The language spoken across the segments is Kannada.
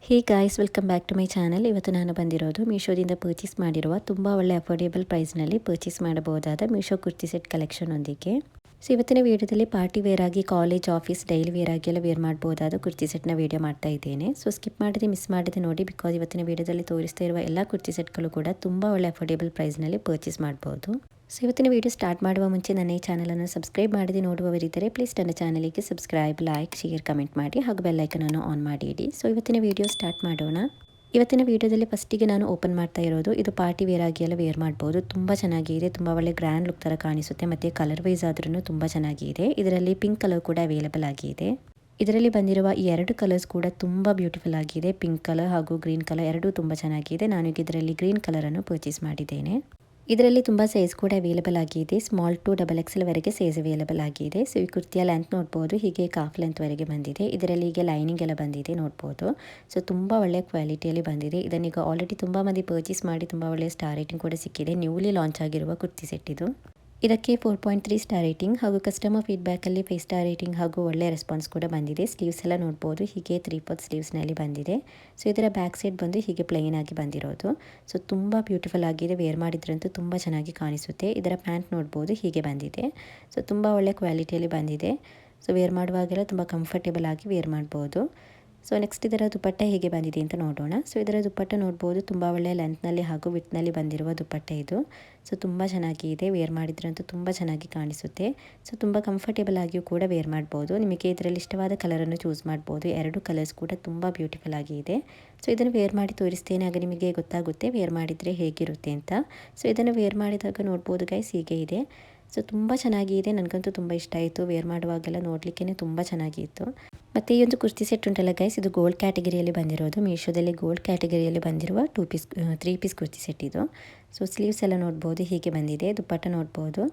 Hey guys, welcome back to my channel. ಇವತ್ತು ನಾನು ಬಂದಿರೋದು ಮೀಶೋದಿಂದ ಪರ್ಚೇಸ್ ಮಾಡಿರುವ ತುಂಬ ಒಳ್ಳೆ ಅಫೋರ್ಡೆಬಲ್ ಪ್ರೈಸ್ನಲ್ಲಿ ಪರ್ಚೇಸ್ ಮಾಡಬಹುದಾದ ಮೀಶೋ ಕುರ್ತಿ ಸೆಟ್ ಕಲೆಕ್ಷನ್ ಒಂದಿಗೆ. ಸೊ ಇವತ್ತಿನ ವೀಡಿಯೋದಲ್ಲಿ ಪಾರ್ಟಿ ವೇರ್ ಆಗಿ ಕಾಲೇಜ್, ಆಫೀಸ್, ಡೈಲಿ ವೇರ್ ಆಗಿ ಎಲ್ಲ ವೇರ್ ಮಾಡಬಹುದಾದ ಕುರ್ತಿ ಸೆಟ್ನ ವೀಡಿಯೋ ಮಾಡ್ತಾ ಇದ್ದೇನೆ. ಸೊ ಸ್ಕಿಪ್ ಮಾಡದೆ ಮಿಸ್ ಮಾಡದೆ ನೋಡಿ, ಬಿಕಾಸ್ ಇವತ್ತಿನ ವೀಡಿಯೋದಲ್ಲಿ ತೋರಿಸ್ತಾ ಇರುವ ಎಲ್ಲ ಕುರ್ತಿ ಸೆಟ್ಗಳು ಕೂಡ ತುಂಬ ಒಳ್ಳೆ ಅಫೋರ್ಡೆಬಲ್ ಪ್ರೈಸ್ನಲ್ಲಿ ಪರ್ಚೇಸ್ ಮಾಡಬಹುದು. ಸೊ ಇವತ್ತಿನ ವೀಡಿಯೋ ಸ್ಟಾರ್ಟ್ ಮಾಡುವ ಮುಂಚೆ ನನ್ನ ಈ ಚಾನಲನ್ನು ಸಬ್ಸ್ಕ್ರೈಬ್ ಮಾಡದೆ ನೋಡುವವರಿದ್ದರೆ ಪ್ಲೀಸ್ ನನ್ನ ಚಾನಲಿಗೆ ಸಬ್ಸ್ಕ್ರೈಬ್, ಲೈಕ್, ಶೇರ್, ಕಮೆಂಟ್ ಮಾಡಿ ಹಾಗೂ ಬೆಲ್ ಐಕನನ್ನು ಆನ್ ಮಾಡಿ ಇಡಿ. ಸೊ ಇವತ್ತಿನ ವೀಡಿಯೋ ಸ್ಟಾರ್ಟ್ ಮಾಡೋಣ. ಇವತ್ತಿನ ವೀಡಿಯೋದಲ್ಲಿ ಫಸ್ಟಿಗೆ ನಾನು ಓಪನ್ ಮಾಡ್ತಾ ಇರೋದು ಇದು ಪಾರ್ಟಿ ವೇರ್ ಆಗಿ ಎಲ್ಲ ವೇರ್ ಮಾಡ್ಬೋದು. ತುಂಬ ಚೆನ್ನಾಗಿದೆ, ತುಂಬ ಒಳ್ಳೆ ಗ್ರ್ಯಾಂಡ್ ಲುಕ್ ಥರ ಕಾಣಿಸುತ್ತೆ ಮತ್ತು ಕಲರ್ ವೈಸ್ ಆದ್ರೂ ತುಂಬ ಚೆನ್ನಾಗಿದೆ. ಇದರಲ್ಲಿ ಪಿಂಕ್ ಕಲರ್ ಕೂಡ ಅವೈಲೇಬಲ್ ಆಗಿದೆ. ಇದರಲ್ಲಿ ಬಂದಿರುವ ಈ ಎರಡು ಕಲರ್ಸ್ ಕೂಡ ತುಂಬ ಬ್ಯೂಟಿಫುಲ್ ಆಗಿದೆ. ಪಿಂಕ್ ಕಲರ್ ಹಾಗೂ ಗ್ರೀನ್ ಕಲರ್ ಎರಡೂ ತುಂಬ ಚೆನ್ನಾಗಿದೆ. ನಾನು ಇದರಲ್ಲಿ ಗ್ರೀನ್ ಕಲರನ್ನು ಪರ್ಚೇಸ್ ಮಾಡಿದ್ದೇನೆ. ಇದರಲ್ಲಿ ತುಂಬ ಸೈಜ್ ಕೂಡ ಅವೈಲೇಬಲ್ ಆಗಿದೆ. ಸ್ಮಾಲ್ ಟು XXL ವರೆಗೆ ಸೈಜ್ ಅವೈಲೇಬಲ್ ಆಗಿದೆ. ಸೊ ಈ ಕುರ್ತಿಯ ಲೆಂತ್ ನೋಡ್ಬೋದು, ಹೀಗೆ ಕಾಫ್ ಲೆಂತ್ ವರೆಗೆ ಬಂದಿದೆ. ಇದರಲ್ಲಿ ಹೀಗೆ ಲೈನಿಂಗ್ ಎಲ್ಲ ಬಂದಿದೆ ನೋಡ್ಬೋದು. ಸೊ ತುಂಬ ಒಳ್ಳೆ ಕ್ವಾಲಿಟಿಯಲ್ಲಿ ಬಂದಿದೆ. ಇದನ್ನೀಗ ಆಲ್ರೆಡಿ ತುಂಬ ಮಂದಿ ಪರ್ಚೇಸ್ ಮಾಡಿ ತುಂಬ ಒಳ್ಳೆ ಸ್ಟಾರ್ ರೇಟಿಂಗ್ ಕೂಡ ಸಿಕ್ಕಿದೆ. ನ್ಯೂಲಿ ಲಾಂಚ್ ಆಗಿರುವ ಕುರ್ತಿ ಸೆಟ್ ಇದು. ಇದಕ್ಕೆ 4.3 ಸ್ಟಾರ್ ರೇಟಿಂಗ್ ಹಾಗೂ ಕಸ್ಟಮರ್ ಫೀಡ್ಬ್ಯಾಕಲ್ಲಿ 5 ಸ್ಟಾರ್ ರೇಟಿಂಗ್ ಹಾಗೂ ಒಳ್ಳೆ ರೆಸ್ಪಾನ್ಸ್ ಕೂಡ ಬಂದಿದೆ. ಸ್ಲೀವ್ಸ್ ಎಲ್ಲ ನೋಡ್ಬೋದು, ಹೀಗೆ 3/4 ಸ್ಲೀವ್ಸ್ನಲ್ಲಿ ಬಂದಿದೆ. ಸೊ ಇದರ ಬ್ಯಾಕ್ ಸೈಡ್ ಬಂದು ಹೀಗೆ ಪ್ಲೈನ್ ಆಗಿ ಬಂದಿರೋದು. ಸೊ ತುಂಬ ಬ್ಯೂಟಿಫುಲ್ ಆಗಿದೆ, ವೇರ್ ಮಾಡಿದ್ರಂತೂ ತುಂಬ ಚೆನ್ನಾಗಿ ಕಾಣಿಸುತ್ತೆ. ಇದರ ಪ್ಯಾಂಟ್ ನೋಡ್ಬೋದು, ಹೀಗೆ ಬಂದಿದೆ. ಸೊ ತುಂಬ ಒಳ್ಳೆ ಕ್ವಾಲಿಟಿಯಲ್ಲಿ ಬಂದಿದೆ. ಸೊ ವೇರ್ ಮಾಡುವಾಗೆಲ್ಲ ತುಂಬ ಕಂಫರ್ಟೇಬಲ್ ಆಗಿ ವೇರ್ ಮಾಡ್ಬೋದು. ಸೊ ನೆಕ್ಸ್ಟ್ ಇದರ ದುಪ್ಪಟ್ಟ ಹೇಗೆ ಬಂದಿದೆ ಅಂತ ನೋಡೋಣ. ಸೊ ಇದರ ದುಪ್ಪಟ್ಟ ನೋಡ್ಬೋದು, ತುಂಬ ಒಳ್ಳೆಯ ಲೆಂತ್ನಲ್ಲಿ ಹಾಗೂ ವಿಡ್ತ್ನಲ್ಲಿ ಬಂದಿರುವ ದುಪ್ಪಟ್ಟ ಇದು. ಸೊ ತುಂಬ ಚೆನ್ನಾಗಿದೆ, ವೇರ್ ಮಾಡಿದ್ರಂತೂ ತುಂಬ ಚೆನ್ನಾಗಿ ಕಾಣಿಸುತ್ತೆ. ಸೊ ತುಂಬ ಕಂಫರ್ಟೇಬಲ್ ಆಗಿಯೂ ಕೂಡ ವೇರ್ ಮಾಡ್ಬೋದು. ನಿಮಗೆ ಇದರಲ್ಲಿ ಇಷ್ಟವಾದ ಕಲರನ್ನು ಚೂಸ್ ಮಾಡ್ಬೋದು. ಎರಡು ಕಲರ್ಸ್ ಕೂಡ ತುಂಬ ಬ್ಯೂಟಿಫುಲ್ ಆಗಿದೆ. ಸೊ ಇದನ್ನು ವೇರ್ ಮಾಡಿ ತೋರಿಸ್ತೇನೆ, ಆಗ ನಿಮಗೆ ಗೊತ್ತಾಗುತ್ತೆ ವೇರ್ ಮಾಡಿದರೆ ಹೇಗಿರುತ್ತೆ ಅಂತ. ಸೊ ಇದನ್ನು ವೇರ್ ಮಾಡಿದಾಗ ನೋಡ್ಬೋದು ಗೈಸ್, ಹೀಗೆ ಇದೆ. ಸೊ ತುಂಬ ಚೆನ್ನಾಗಿದೆ, ನನಗಂತೂ ತುಂಬ ಇಷ್ಟ ಆಯಿತು. ವೇರ್ ಮಾಡುವಾಗೆಲ್ಲ ನೋಡಲಿಕ್ಕೆ ತುಂಬ ಚೆನ್ನಾಗಿತ್ತು. ಮತ್ತು ಈ ಒಂದು ಕುರ್ತಿ ಸೆಟ್ ಉಂಟಲ್ಲ ಗೈಸ್, ಇದು ಗೋಲ್ಡ್ ಕ್ಯಾಟಗರಿಯಲ್ಲಿ ಬಂದಿರೋದು. ಮೀಶೋದಲ್ಲಿ ಗೋಲ್ಡ್ ಕ್ಯಾಟಗರಿಯಲ್ಲಿ ಬಂದಿರುವ 3 ಪೀಸ್ ಕುರ್ತಿ ಸೆಟ್ ಇದು. ಸೊ ಸ್ಲೀವ್ಸ್ ಎಲ್ಲ ನೋಡ್ಬೋದು, ಹೀಗೆ ಬಂದಿದೆ. ದುಪ್ಪಟ್ಟ ನೋಡ್ಬೋದು,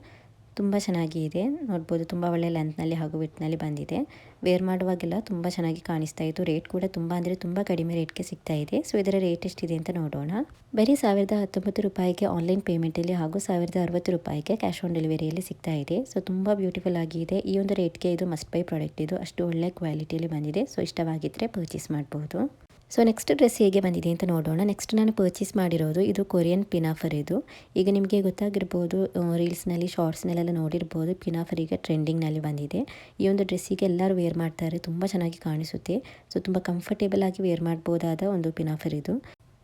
ತುಂಬ ಚೆನ್ನಾಗಿದೆ ನೋಡ್ಬೋದು. ತುಂಬ ಒಳ್ಳೆ ಲೆಂತ್ನಲ್ಲಿ ಹಾಗೂ ವಿಡ್ತ್ನಲ್ಲಿ ಬಂದಿದೆ. ವೇರ್ ಮಾಡುವಾಗೆಲ್ಲ ತುಂಬ ಚೆನ್ನಾಗಿ ಕಾಣಿಸ್ತಾ ಇತ್ತು. ರೇಟ್ ಕೂಡ ತುಂಬ ಅಂದರೆ ತುಂಬ ಕಡಿಮೆ ರೇಟ್ಗೆ ಸಿಗ್ತಾ ಇದೆ. ಸೊ ಇದರ ರೇಟ್ ಎಷ್ಟಿದೆ ಅಂತ ನೋಡೋಣ. ಬರೀ 1019 ರೂಪಾಯಿಗೆ ಆನ್ಲೈನ್ ಪೇಮೆಂಟಲ್ಲಿ ಹಾಗೂ 1060 ರೂಪಾಯಿಗೆ ಕ್ಯಾಶ್ ಆನ್ ಡೆಲಿವರಿಯಲ್ಲಿ ಸಿಗ್ತಾ ಇದೆ. ಸೊ ತುಂಬ ಬ್ಯೂಟಿಫುಲ್ ಆಗಿದೆ. ಈ ಒಂದು ರೇಟ್ಗೆ ಇದು ಮಸ್ಟ್ ಬೈ ಪ್ರಾಡಕ್ಟ್ ಇದು. ಅಷ್ಟು ಒಳ್ಳೆ ಕ್ವಾಲಿಟಿಯಲ್ಲಿ ಬಂದಿದೆ. ಸೊ ಇಷ್ಟವಾಗಿದ್ದರೆ ಪರ್ಚೇಸ್ ಮಾಡ್ಬೋದು. ಸೊ ನೆಕ್ಸ್ಟ್ ಡ್ರೆಸ್ ಹೇಗೆ ಬಂದಿದೆ ಅಂತ ನೋಡೋಣ. ನೆಕ್ಸ್ಟ್ ನಾನು ಪರ್ಚೇಸ್ ಮಾಡಿರೋದು ಇದು ಕೊರಿಯನ್ ಪಿನಾಫರ್ ಇದು. ಈಗ ನಿಮಗೆ ಗೊತ್ತಾಗಿರ್ಬೋದು, ರೀಲ್ಸ್ನಲ್ಲಿ, ಶಾರ್ಟ್ಸ್ನಲ್ಲೆಲ್ಲ ನೋಡಿರ್ಬೋದು, ಪಿನಾಫರ್ ಈಗ ಟ್ರೆಂಡಿಂಗ್ನಲ್ಲಿ ಬಂದಿದೆ. ಈ ಒಂದು ಡ್ರೆಸ್ಸಿಗೆ ಎಲ್ಲರೂ ವೇರ್ ಮಾಡ್ತಾರೆ, ತುಂಬ ಚೆನ್ನಾಗಿ ಕಾಣಿಸುತ್ತೆ. ಸೊ ತುಂಬ ಕಂಫರ್ಟೇಬಲ್ ಆಗಿ ವೇರ್ ಮಾಡ್ಬೋದಾದ ಒಂದು ಪಿನಾಫರ್ ಇದು.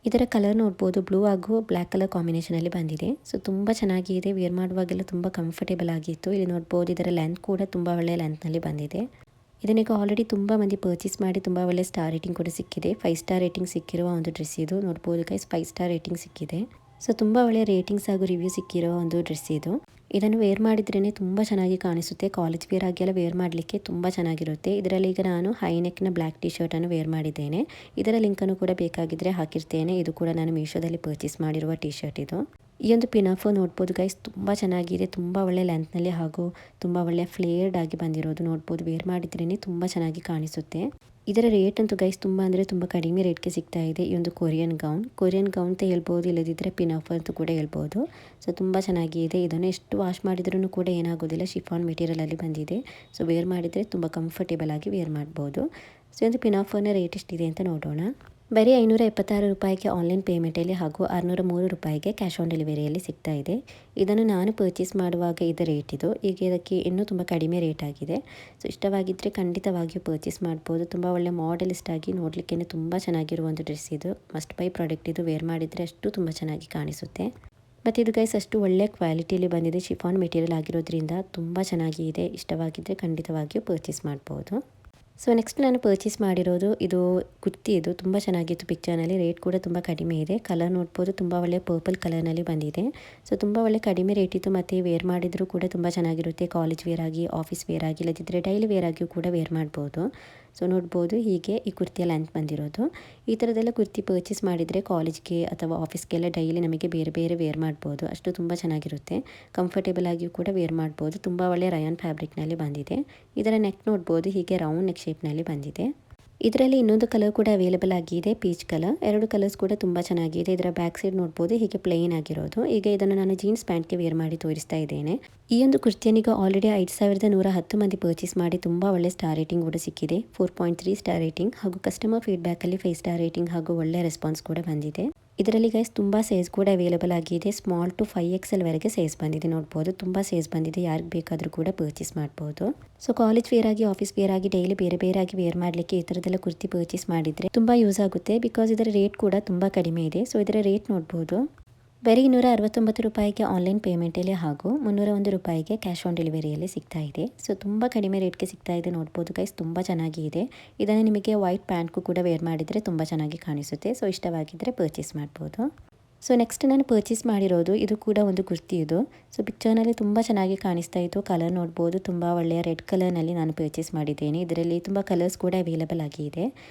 ಇದರ ಕಲರ್ ನೋಡ್ಬೋದು, ಬ್ಲೂ ಹಾಗೂ ಬ್ಲ್ಯಾಕ್ ಕಲರ್ ಕಾಂಬಿನೇಷನಲ್ಲಿ ಬಂದಿದೆ. ಸೊ ತುಂಬ ಚೆನ್ನಾಗಿದೆ, ವೇರ್ ಮಾಡುವಾಗೆಲ್ಲ ತುಂಬ ಕಂಫರ್ಟೇಬಲ್ ಆಗಿತ್ತು. ಇಲ್ಲಿ ನೋಡ್ಬೋದು, ಇದರ ಲೆಂತ್ ಕೂಡ ತುಂಬ ಒಳ್ಳೆಯ ಲೆಂತ್ನಲ್ಲಿ ಬಂದಿದೆ. ಇದನ್ನೀಗ ಆಲ್ರೆಡಿ ತುಂಬ ಮಂದಿ ಪರ್ಚೇಸ್ ಮಾಡಿ ತುಂಬ ಒಳ್ಳೆ ಸ್ಟಾರ್ ರೇಟಿಂಗ್ ಕೂಡ ಸಿಕ್ಕಿದೆ. 5 ಸ್ಟಾರ್ ರೇಟಿಂಗ್ ಸಿಕ್ಕಿರುವ ಒಂದು ಡ್ರೆಸ್ ಇದು. ನೋಡ್ಬೋದು ಗೈಸ್, 5 ಸ್ಟಾರ್ ರೇಟಿಂಗ್ ಸಿಕ್ಕಿದೆ. ಸೊ ತುಂಬ ಒಳ್ಳೆ ರೇಟಿಂಗ್ಸ್ ಹಾಗೂ ರಿವ್ಯೂ ಸಿಕ್ಕಿರೋ ಒಂದು ಡ್ರೆಸ್ ಇದು. ಇದನ್ನು ವೇರ್ ಮಾಡಿದ್ರೇ ತುಂಬ ಚೆನ್ನಾಗಿ ಕಾಣಿಸುತ್ತೆ. ಕಾಲೇಜ್ ವೇರ್ ಆಗೆಲ್ಲ ವೇರ್ ಮಾಡಲಿಕ್ಕೆ ತುಂಬ ಚೆನ್ನಾಗಿರುತ್ತೆ. ಇದರಲ್ಲಿ ಈಗ ನಾನು ಹೈ ನೆಕ್ನ ಬ್ಲ್ಯಾಕ್ ಟಿ ಶರ್ಟನ್ನು ವೇರ್ ಮಾಡಿದ್ದೇನೆ. ಇದರ ಲಿಂಕನ್ನು ಕೂಡ ಬೇಕಾಗಿದ್ದರೆ ಹಾಕಿರ್ತೇನೆ. ಇದು ಕೂಡ ನಾನು ಮೀಶೋದಲ್ಲಿ ಪರ್ಚೇಸ್ ಮಾಡಿರುವ ಟಿ ಶರ್ಟ್ ಇದು. ಈ ಒಂದು ಪಿನಾಫರ್ ನೋಡ್ಬೋದು ಗೈಸ್, ತುಂಬ ಚೆನ್ನಾಗಿದೆ. ತುಂಬ ಒಳ್ಳೆ ಲೆಂತ್ನಲ್ಲಿ ಹಾಗೂ ತುಂಬ ಒಳ್ಳೆ ಫ್ಲೇರ್ಡ್ ಆಗಿ ಬಂದಿರೋದು ನೋಡ್ಬೋದು. ವೇರ್ ಮಾಡಿದ್ರೇ ತುಂಬ ಚೆನ್ನಾಗಿ ಕಾಣಿಸುತ್ತೆ. ಇದರ ರೇಟ್ ಅಂತೂ ಗೈಸ್ ತುಂಬ ಅಂದರೆ ತುಂಬ ಕಡಿಮೆ ರೇಟ್ಗೆ ಸಿಗ್ತಾ ಇದೆ. ಈ ಒಂದು ಕೊರಿಯನ್ ಗೌನ್ ಅಂತ ಹೇಳ್ಬೋದು, ಇಲ್ಲದಿದ್ದರೆ ಪಿನಾಫರ್ ಅಂತ ಕೂಡ ಹೇಳ್ಬೋದು. ಸೊ ತುಂಬ ಚೆನ್ನಾಗಿದೆ. ಇದನ್ನು ಎಷ್ಟು ವಾಶ್ ಮಾಡಿದ್ರೂ ಕೂಡ ಏನಾಗೋದಿಲ್ಲ. ಶಿಫಾನ್ ಮೆಟೀರಿಯಲಲ್ಲಿ ಬಂದಿದೆ. ಸೊ ವೇರ್ ಮಾಡಿದರೆ ತುಂಬ ಕಂಫರ್ಟೇಬಲ್ ಆಗಿ ವೇರ್ ಮಾಡ್ಬೋದು. ಸೊ ಒಂದು ಪಿನಾಫರ್ನ ರೇಟ್ ಎಷ್ಟಿದೆ ಅಂತ ನೋಡೋಣ. ಬರೀ 576 ರೂಪಾಯಿಗೆ ಆನ್ಲೈನ್ ಪೇಮೆಂಟಲ್ಲಿ ಹಾಗೂ 603 ರೂಪಾಯಿಗೆ ಕ್ಯಾಶ್ ಆನ್ ಡೆಲಿವರಿಯಲ್ಲಿ ಸಿಗ್ತಾ ಇದೆ. ಇದನ್ನು ನಾನು ಪರ್ಚೇಸ್ ಮಾಡುವಾಗ ಇದು ರೇಟ್ ಇದು. ಈಗ ಇದಕ್ಕೆ ಇನ್ನೂ ತುಂಬ ಕಡಿಮೆ ರೇಟ್ ಆಗಿದೆ. ಸೊ ಇಷ್ಟವಾಗಿದ್ದರೆ ಖಂಡಿತವಾಗಿಯೂ ಪರ್ಚೇಸ್ ಮಾಡ್ಬೋದು. ತುಂಬ ಒಳ್ಳೆ ಮಾಡೆಲಿಸ್ಟ್ ಆಗಿ ನೋಡಲಿಕ್ಕೆ ತುಂಬ ಚೆನ್ನಾಗಿರುವ ಒಂದು ಡ್ರೆಸ್ ಇದು. ಮಸ್ಟ್ ಬೈ ಪ್ರಾಡಕ್ಟ್ ಇದು. ವೇರ್ ಮಾಡಿದರೆ ಅಷ್ಟು ತುಂಬ ಚೆನ್ನಾಗಿ ಕಾಣಿಸುತ್ತೆ. ಮತ್ತು ಇದು ಗೈಸ್ ಅಷ್ಟು ಒಳ್ಳೆ ಕ್ವಾಲಿಟಿಯಲ್ಲಿ ಬಂದಿದೆ. ಶಿಫಾನ್ ಮೆಟೀರಿಯಲ್ ಆಗಿರೋದ್ರಿಂದ ತುಂಬ ಚೆನ್ನಾಗಿದೆ. ಇಷ್ಟವಾಗಿದ್ದರೆ ಖಂಡಿತವಾಗಿಯೂ ಪರ್ಚೇಸ್ ಮಾಡ್ಬೋದು. ಸೊ ನೆಕ್ಸ್ಟ್ ನಾನು ಪರ್ಚೇಸ್ ಮಾಡಿರೋದು ಇದು ಕುರ್ತಿ ಇದು. ತುಂಬ ಚೆನ್ನಾಗಿತ್ತು ಪಿಕ್ಚರ್ನಲ್ಲಿ. ರೇಟ್ ಕೂಡ ತುಂಬ ಕಡಿಮೆ ಇದೆ. ಕಲರ್ ನೋಡ್ಬೋದು, ತುಂಬ ಒಳ್ಳೆ ಪರ್ಪಲ್ ಕಲರ್ನಲ್ಲಿ ಬಂದಿದೆ. ಸೊ ತುಂಬ ಒಳ್ಳೆ ಕಡಿಮೆ ರೇಟ್ ಇತ್ತು. ಮತ್ತು ವೇರ್ ಮಾಡಿದರೂ ಕೂಡ ತುಂಬ ಚೆನ್ನಾಗಿರುತ್ತೆ. ಕಾಲೇಜ್ ವೇರ್ ಆಗಿ, ಆಫೀಸ್ ವೇರ್ ಆಗಿ, ಇಲ್ಲದಿದ್ದರೆ ಡೈಲಿ ವೇರ್ ಆಗಿಯೂ ಕೂಡ ವೇರ್ ಮಾಡ್ಬೋದು. ಸೊ ನೋಡ್ಬೋದು, ಹೀಗೆ ಈ ಕುರ್ತಿಯ ಲೆಂತ್ ಬಂದಿರೋದು. ಈ ಥರದ್ದೆಲ್ಲ ಕುರ್ತಿ ಪರ್ಚೇಸ್ ಮಾಡಿದರೆ ಕಾಲೇಜ್ಗೆ ಅಥವಾ ಆಫೀಸ್ಗೆಲ್ಲ ಡೈಲಿ ನಮಗೆ ಬೇರೆ ಬೇರೆ ವೇರ್ ಮಾಡ್ಬೋದು. ಅಷ್ಟು ತುಂಬ ಚೆನ್ನಾಗಿರುತ್ತೆ. ಕಂಫರ್ಟೇಬಲ್ ಆಗಿಯೂ ಕೂಡ ವೇರ್ ಮಾಡ್ಬೋದು. ತುಂಬ ಒಳ್ಳೆ ರಯಾನ್ ಫ್ಯಾಬ್ರಿಕ್ನಲ್ಲಿ ಬಂದಿದೆ. ಇದರ ನೆಕ್ ನೋಡ್ಬೋದು, ಹೀಗೆ ರೌಂಡ್ ನೆಕ್ ಶೇಪ್ನಲ್ಲಿ ಬಂದಿದೆ. ಇದರಲ್ಲಿ ಇನ್ನೊಂದು ಕಲರ್ ಕೂಡ ಅವೈಲೇಬಲ್ ಆಗಿದೆ, ಪೀಚ್ ಕಲರ್. ಎರಡು ಕಲರ್ಸ್ ಕೂಡ ತುಂಬ ಚೆನ್ನಾಗಿದೆ. ಇದರ ಬ್ಯಾಕ್ ಸೈಡ್ ನೋಡ್ಬೋದು ಹೀಗೆ ಪ್ಲೇನ್ ಆಗಿರೋದು. ಈಗ ಇದನ್ನು ನಾನು ಜೀನ್ಸ್ ಪ್ಯಾಂಟ್ಗೆ ವೇರ್ ಮಾಡಿ ತೋರಿಸ್ತಾ ಇದ್ದೇನೆ. ಈ ಒಂದು ಕುರ್ತಿಯನ್ನೀಗ ಆಲ್ರೆಡಿ 5110 ಮಂದಿ ಪರ್ಚೇಸ್ ಮಾಡಿ ತುಂಬ ಒಳ್ಳೆ ಸ್ಟಾರ್ ರೇಟಿಂಗ್ ಕೂಡ ಸಿಕ್ಕಿದೆ. 4.3 ಸ್ಟಾರ್ ರೇಟಿಂಗ್ ಹಾಗೂ ಕಸ್ಟಮರ್ ಫೀಡ್ಬ್ಯಾಕಲ್ಲಿ 5 ಸ್ಟಾರ್ ರೇಟಿಂಗ್ ಹಾಗೂ ಒಳ್ಳೆ ರೆಸ್ಪಾನ್ಸ್ ಕೂಡ ಬಂದಿದೆ. ಇದರಲ್ಲಿ ಗೈಸ್ ತುಂಬ ಸೈಜ್ ಕೂಡ ಅವೈಲೇಬಲ್ ಆಗಿದೆ. ಸ್ಮಾಲ್ ಟು 5XL ವರೆಗೆ ಸೈಜ್ ಬಂದಿದೆ ನೋಡ್ಬೋದು. ತುಂಬ ಸೈಜ್ ಬಂದಿದೆ, ಯಾರಿಗೆ ಬೇಕಾದರೂ ಕೂಡ ಪರ್ಚೇಸ್ ಮಾಡ್ಬೋದು. ಸೊ ಕಾಲೇಜ್ ವೇರ್ ಆಗಿ, ಆಫೀಸ್ ವೇರ್ ಆಗಿ, ಡೈಲಿ ಬೇರೆ ಬೇರೆ ಆಗಿ ವೇರ್ ಮಾಡಲಿಕ್ಕೆ ಈ ಥರದ್ದೆಲ್ಲ ಕುರ್ತಿ ಪರ್ಚೇಸ್ ಮಾಡಿದರೆ ತುಂಬ ಯೂಸ್ ಆಗುತ್ತೆ. ಬಿಕಾಸ್ ಇದರ ರೇಟ್ ಕೂಡ ತುಂಬ ಕಡಿಮೆ ಇದೆ. ಸೊ ಇದರ ರೇಟ್ ನೋಡ್ಬೋದು. ಬರೀ 269 ರೂಪಾಯಿಗೆ ಆನ್ಲೈನ್ ಪೇಮೆಂಟಲ್ಲಿ ಹಾಗೂ 301 ರೂಪಾಯಿಗೆ ಕ್ಯಾಶ್ ಆನ್ ಡೆಲಿವರಿಯಲ್ಲಿ ಸಿಗ್ತಾ ಇದೆ. ಸೊ ತುಂಬ ಕಡಿಮೆ ರೇಟ್ಗೆ ಸಿಗ್ತಾ ಇದೆ ನೋಡ್ಬೋದು ಗೈಸ್. ತುಂಬ ಚೆನ್ನಾಗಿ ಇದೆ. ಇದನ್ನು ನಿಮಗೆ ವೈಟ್ ಪ್ಯಾಂಟ್ಗೂ ಕೂಡ ವೇರ್ ಮಾಡಿದರೆ ತುಂಬ ಚೆನ್ನಾಗಿ ಕಾಣಿಸುತ್ತೆ. ಸೊ ಇಷ್ಟವಾಗಿದ್ದರೆ ಪರ್ಚೇಸ್ ಮಾಡ್ಬೋದು. ಸೊ ನೆಕ್ಸ್ಟ್ ನಾನು ಪರ್ಚೇಸ್ ಮಾಡಿರೋದು ಇದು ಕೂಡ ಒಂದು ಕುರ್ತಿ. ಇದು ಸೊ ಪಿಕ್ಚರ್ನಲ್ಲಿ ತುಂಬ ಚೆನ್ನಾಗಿ ಕಾಣಿಸ್ತಾ ಇತ್ತು. ಕಲರ್ ನೋಡ್ಬೋದು, ತುಂಬ ಒಳ್ಳೆಯ ರೆಡ್ ಕಲರ್ನಲ್ಲಿ ನಾನು ಪರ್ಚೇಸ್ ಮಾಡಿದ್ದೇನೆ. ಇದರಲ್ಲಿ ತುಂಬ ಕಲರ್ಸ್ ಕೂಡ ಅವೈಲೇಬಲ್ ಆಗಿದೆ.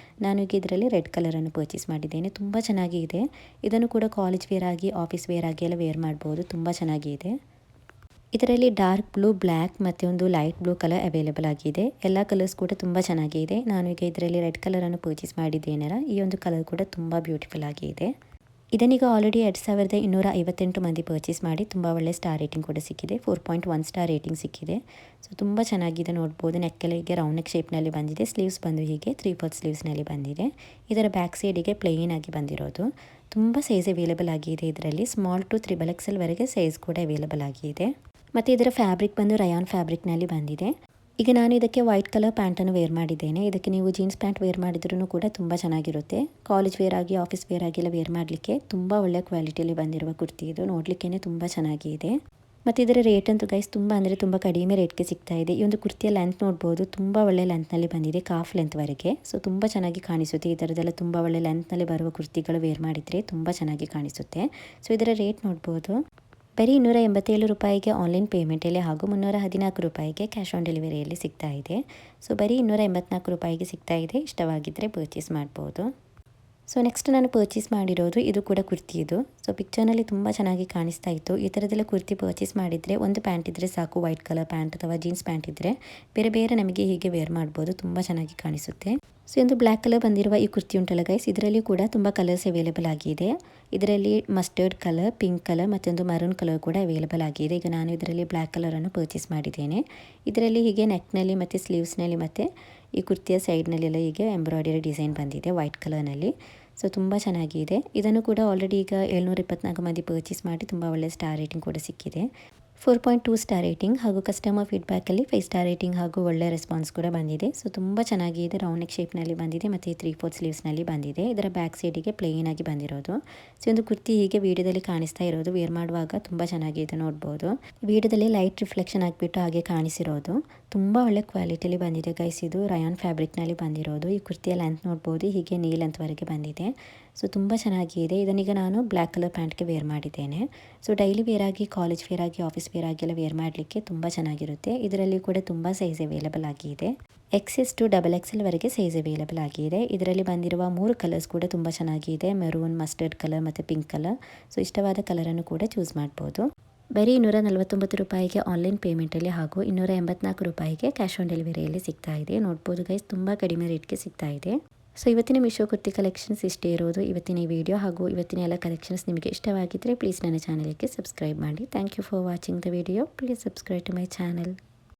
ನಾನು ಈಗ ಇದರಲ್ಲಿ ರೆಡ್ ಕಲರನ್ನು ಪರ್ಚೇಸ್ ಮಾಡಿದ್ದೇನೆ. ತುಂಬ ಚೆನ್ನಾಗಿ ಇದೆ. ಇದನ್ನು ಕೂಡ ಕಾಲೇಜ್ ವೇರ್ ಆಗಿ, ಆಫೀಸ್ ವೇರ್ ಆಗಿ ಎಲ್ಲ ವೇರ್ ಮಾಡ್ಬೋದು. ತುಂಬ ಚೆನ್ನಾಗಿ ಇದೆ. ಇದರಲ್ಲಿ ಡಾರ್ಕ್ ಬ್ಲೂ, ಬ್ಲ್ಯಾಕ್ ಮತ್ತು ಒಂದು ಲೈಟ್ ಬ್ಲೂ ಕಲರ್ ಅವೈಲೇಬಲ್ ಆಗಿದೆ. ಎಲ್ಲ ಕಲರ್ಸ್ ಕೂಡ ತುಂಬ ಚೆನ್ನಾಗಿದೆ. ನಾನು ಈಗ ಇದರಲ್ಲಿ ರೆಡ್ ಕಲರನ್ನು ಪರ್ಚೇಸ್ ಮಾಡಿದ್ದೇನಲ್ಲ, ಈ ಒಂದು ಕಲರ್ ಕೂಡ ತುಂಬ ಬ್ಯೂಟಿಫುಲ್ ಆಗಿದೆ. ಇದನ್ನೀಗ ಆಲ್ರೆಡಿ 2258 ಮಂದಿ ಪರ್ಚೇಸ್ ಮಾಡಿ ತುಂಬ ಒಳ್ಳೆ ಸ್ಟಾರ್ ರೇಟಿಂಗ್ ಕೂಡ ಸಿಕ್ಕಿದೆ. 4.1 ಸ್ಟಾರ್ ರೇಟಿಂಗ್ ಸಿಕ್ಕಿದೆ. ಸೊ ತುಂಬ ಚೆನ್ನಾಗಿದೆ ನೋಡ್ಬೋದು. ನೆಕ್ಕೆಲ್ಲಿಗೆ ರೌಂಡ್ ನೆಕ್ ಶೇಪ್ನಲ್ಲಿ ಬಂದಿದೆ. ಸ್ಲೀವ್ಸ್ ಬಂದು ಹೀಗೆ 3/4 ಸ್ಲೀವ್ಸ್ನಲ್ಲಿ ಬಂದಿದೆ. ಇದರ ಬ್ಯಾಕ್ ಸೈಡಿಗೆ ಪ್ಲೇನ್ ಆಗಿ ಬಂದಿರೋದು. ತುಂಬ ಸೈಜ್ ಅವೈಲೇಬಲ್ ಆಗಿದೆ. ಇದರಲ್ಲಿ ಸ್ಮಾಲ್ ಟು 3XL ವರೆಗೆ ಸೈಜ್ ಕೂಡ ಅವೈಲೇಬಲ್ ಆಗಿದೆ. ಮತ್ತು ಇದರ ಫ್ಯಾಬ್ರಿಕ್ ಬಂದು ರಯಾನ್ ಫ್ಯಾಬ್ರಿಕ್ನಲ್ಲಿ ಬಂದಿದೆ. ಈಗ ನಾನು ಇದಕ್ಕೆ ವೈಟ್ ಕಲರ್ ಪ್ಯಾಂಟನ್ನು ವೇರ್ ಮಾಡಿದ್ದೇನೆ. ಇದಕ್ಕೆ ನೀವು ಜೀನ್ಸ್ ಪ್ಯಾಂಟ್ ವೇರ್ ಮಾಡಿದ್ರೂ ಕೂಡ ತುಂಬ ಚೆನ್ನಾಗಿರುತ್ತೆ. ಕಾಲೇಜ್ ವೇರ್ ಆಗಿ, ಆಫೀಸ್ ವೇರ್ ಆಗಿ ಎಲ್ಲ ವೇರ್ ಮಾಡಲಿಕ್ಕೆ ತುಂಬ ಒಳ್ಳೆಯ ಕ್ವಾಲಿಟಿಯಲ್ಲಿ ಬಂದಿರುವ ಕುರ್ತಿ ಇದು. ನೋಡಲಿಕ್ಕೇ ತುಂಬ ಚೆನ್ನಾಗಿದೆ. ಮತ್ತು ಇದರ ರೇಟ್ ಅಂತೂ ಗೈಸ್ ತುಂಬ ಅಂದರೆ ತುಂಬ ಕಡಿಮೆ ರೇಟ್ಗೆ ಸಿಗ್ತಾ ಇದೆ. ಈ ಒಂದು ಕುರ್ತಿಯ ಲೆಂತ್ ನೋಡ್ಬೋದು, ತುಂಬ ಒಳ್ಳೆ ಲೆಂತ್ನಲ್ಲಿ ಬಂದಿದೆ, ಕಾಫ್ ಲೆಂತ್ವರೆಗೆ. ಸೊ ತುಂಬ ಚೆನ್ನಾಗಿ ಕಾಣಿಸುತ್ತೆ. ಈ ಥರದ್ದೆಲ್ಲ ತುಂಬ ಒಳ್ಳೆ ಲೆಂತ್ನಲ್ಲಿ ಬರುವ ಕುರ್ತಿಗಳು ವೇರ್ ಮಾಡಿದರೆ ತುಂಬ ಚೆನ್ನಾಗಿ ಕಾಣಿಸುತ್ತೆ. ಸೊ ಇದರ ರೇಟ್ ನೋಡ್ಬೋದು. ಬರೀ 287 ರೂಪಾಯಿಗೆ ಆನ್ಲೈನ್ ಪೇಮೆಂಟಲ್ಲಿ ಹಾಗೂ 314 ರೂಪಾಯಿಗೆ ಕ್ಯಾಶ್ ಆನ್ ಡೆಲಿವರಿಯಲ್ಲಿ ಸಿಗ್ತಾ ಇದೆ. ಸೊ ಬರೀ 284 ರೂಪಾಯಿಗೆ ಸಿಗ್ತಾ ಇದೆ. ಇಷ್ಟವಾಗಿದ್ದರೆ ಪರ್ಚೇಸ್ ಮಾಡ್ಬೋದು. ಸೊ ನೆಕ್ಸ್ಟ್ ನಾನು ಪರ್ಚೇಸ್ ಮಾಡಿರೋದು ಇದು ಕೂಡ ಕುರ್ತಿ. ಇದು ಸೊ ಪಿಕ್ಚರ್ನಲ್ಲಿ ತುಂಬ ಚೆನ್ನಾಗಿ ಕಾಣಿಸ್ತಾ ಇತ್ತು. ಈ ಥರದ್ದೆಲ್ಲ ಕುರ್ತಿ ಪರ್ಚೇಸ್ ಮಾಡಿದರೆ ಒಂದು ಪ್ಯಾಂಟ್ ಇದ್ದರೆ ಸಾಕು, ವೈಟ್ ಕಲರ್ ಪ್ಯಾಂಟ್ ಅಥವಾ ಜೀನ್ಸ್ ಪ್ಯಾಂಟ್ ಇದ್ದರೆ ಬೇರೆ ಬೇರೆ ನಮಗೆ ಹೀಗೆ ವೇರ್ ಮಾಡ್ಬೋದು. ತುಂಬ ಚೆನ್ನಾಗಿ ಕಾಣಿಸುತ್ತೆ. ಸೊ ಒಂದು ಬ್ಲ್ಯಾಕ್ ಕಲರ್ ಬಂದಿರುವ ಈ ಕುರ್ತಿ ಉಂಟಲ್ಲ ಗೈಸ್, ಇದರಲ್ಲಿ ಕೂಡ ತುಂಬ ಕಲರ್ಸ್ ಅವೈಲೇಬಲ್ ಆಗಿದೆ. ಇದರಲ್ಲಿ ಮಸ್ಟರ್ಡ್ ಕಲರ್, ಪಿಂಕ್ ಕಲರ್ ಮತ್ತೊಂದು ಮರೂನ್ ಕಲರ್ ಕೂಡ ಅವೈಲೇಬಲ್ ಆಗಿದೆ. ಈಗ ನಾನು ಇದರಲ್ಲಿ ಬ್ಲ್ಯಾಕ್ ಕಲರನ್ನು ಪರ್ಚೇಸ್ ಮಾಡಿದ್ದೇನೆ. ಇದರಲ್ಲಿ ಹೀಗೆ ನೆಕ್ನಲ್ಲಿ ಮತ್ತು ಸ್ಲೀವ್ಸ್ನಲ್ಲಿ ಮತ್ತು ಈ ಕುರ್ತಿಯ ಸೈಡ್ನಲ್ಲೆಲ್ಲ ಹೀಗೆ ಎಂಬ್ರಾಯ್ಡರಿ ಡಿಸೈನ್ ಬಂದಿದೆ ವೈಟ್ ಕಲರ್ನಲ್ಲಿ. ಸೊ ತುಂಬ ಚೆನ್ನಾಗಿದೆ. ಇದನ್ನು ಕೂಡ ಆಲ್ರೆಡಿ ಈಗ 724 ಮಂದಿ ಪರ್ಚೇಸ್ ಮಾಡಿ ತುಂಬ ಒಳ್ಳೆ ಸ್ಟಾರ್ ರೇಟಿಂಗ್ ಕೂಡ ಸಿಕ್ಕಿದೆ. 4.2 ಸ್ಟಾರ್ ರೇಟಿಂಗ್ ಹಾಗೂ ಕಸ್ಟಮರ್ ಫೀಡ್ಬ್ಯಾಕಲ್ಲಿ 5 ಸ್ಟಾರ್ ರೇಟಿಂಗ್ ಹಾಗೂ ಒಳ್ಳೆ ರೆಸ್ಪಾನ್ಸ್ ಕೂಡ ಬಂದಿದೆ. ಸೊ ತುಂಬ ಚೆನ್ನಾಗಿದೆ. ರೌಂಡ್ ನೆಕ್ ಶೇಪ್ನಲ್ಲಿ ಬಂದಿದೆ ಮತ್ತು 3/4 ಸ್ಲೀವ್ಸ್ನಲ್ಲಿ ಬಂದಿದೆ. ಇದರ ಬ್ಯಾಕ್ ಸೈಡಿಗೆ ಪ್ಲೇನ್ ಆಗಿ ಬಂದಿರೋದು. ಸೊ ಒಂದು ಕುರ್ತಿ ಹೀಗೆ ವಿಡಿಯೋದಲ್ಲಿ ಕಾಣಿಸ್ತಾ ಇರೋದು, ವೇರ್ ಮಾಡುವಾಗ ತುಂಬ ಚೆನ್ನಾಗಿದೆ ನೋಡ್ಬೋದು. ವಿಡಿಯೋದಲ್ಲಿ ಲೈಟ್ ರಿಫ್ಲೆಕ್ಷನ್ ಆಗಿಬಿಟ್ಟು ಹಾಗೆ ಕಾಣಿಸಿರೋದು. ತುಂಬ ಒಳ್ಳೆ ಕ್ವಾಲಿಟಿಯಲ್ಲಿ ಬಂದಿದೆ ಗೈಸ್. ಇದು ರಯಾನ್ ಫ್ಯಾಬ್ರಿಕ್ನಲ್ಲಿ ಬಂದಿರೋದು. ಈ ಕುರ್ತಿಯ ಲೆಂತ್ ನೋಡ್ಬೋದು, ಹೀಗೆ ನೀ ಲೆಂತ್ವರೆಗೆ ಬಂದಿದೆ. ಸೊ ತುಂಬ ಚೆನ್ನಾಗಿದೆ. ಇದನ್ನೀಗ ನಾನು ಬ್ಲ್ಯಾಕ್ ಕಲರ್ ಪ್ಯಾಂಟ್ಗೆ ವೇರ್ ಮಾಡಿದ್ದೇನೆ. ಸೊ ಡೈಲಿ ವೇರ್ ಆಗಿ, ಕಾಲೇಜ್ ವೇರ್ ಆಗಿ, ಆಫೀಸ್ ವೇರ್ ಆಗಿ ಎಲ್ಲ ವೇರ್ ಮಾಡಲಿಕ್ಕೆ ತುಂಬ ಚೆನ್ನಾಗಿರುತ್ತೆ. ಇದರಲ್ಲಿ ಕೂಡ ತುಂಬ ಸೈಜ್ ಅವೈಲೇಬಲ್ ಆಗಿದೆ. XS to XXL ವರೆಗೆ ಸೈಜ್ ಅವೈಲೇಬಲ್ ಆಗಿದೆ. ಇದರಲ್ಲಿ ಬಂದಿರುವ 3 ಕಲರ್ಸ್ ಕೂಡ ತುಂಬ ಚೆನ್ನಾಗಿದೆ. ಮೆರೂನ್, ಮಸ್ಟರ್ಡ್ ಕಲರ್ ಮತ್ತು ಪಿಂಕ್ ಕಲರ್. ಸೊ ಇಷ್ಟವಾದ ಕಲರನ್ನು ಕೂಡ ಚೂಸ್ ಮಾಡ್ಬೋದು. ಬರೀ 249 ರೂಪಾಯಿಗೆ ಆನ್ಲೈನ್ ಪೇಮೆಂಟಲ್ಲಿ ಹಾಗೂ 284 ರೂಪಾಯಿಗೆ ಕ್ಯಾಶ್ ಆನ್ ಡೆಲಿವರಿಯಲ್ಲಿ ಸಿಗ್ತಾ ಇದೆ. ನೋಡ್ಬೋದು ಗೈಸ್, ತುಂಬ ಕಡಿಮೆ ರೇಟ್ಗೆ ಸಿಗ್ತಾ ಇದೆ. ಸೊ ಇವತ್ತಿನ ಮೀಶೋ ಕುರ್ತಿ ಕಲೆಕ್ಷನ್ಸ್ ಇಷ್ಟೇ ಇರೋದು. ಇವತ್ತಿನ ಈ ವಿಡಿಯೋ ಹಾಗೂ ಇವತ್ತಿನ ಎಲ್ಲ ಕಲೆಕ್ಷನ್ಸ್ ನಿಮಗೆ ಇಷ್ಟವಾಗಿದ್ದರೆ ಪ್ಲೀಸ್ ನನ್ನ ಚಾನಲ್ಗೆ ಸಬ್ಸ್ಕ್ರೈಬ್ ಮಾಡಿ. Thank you for watching the video. Please subscribe to my channel.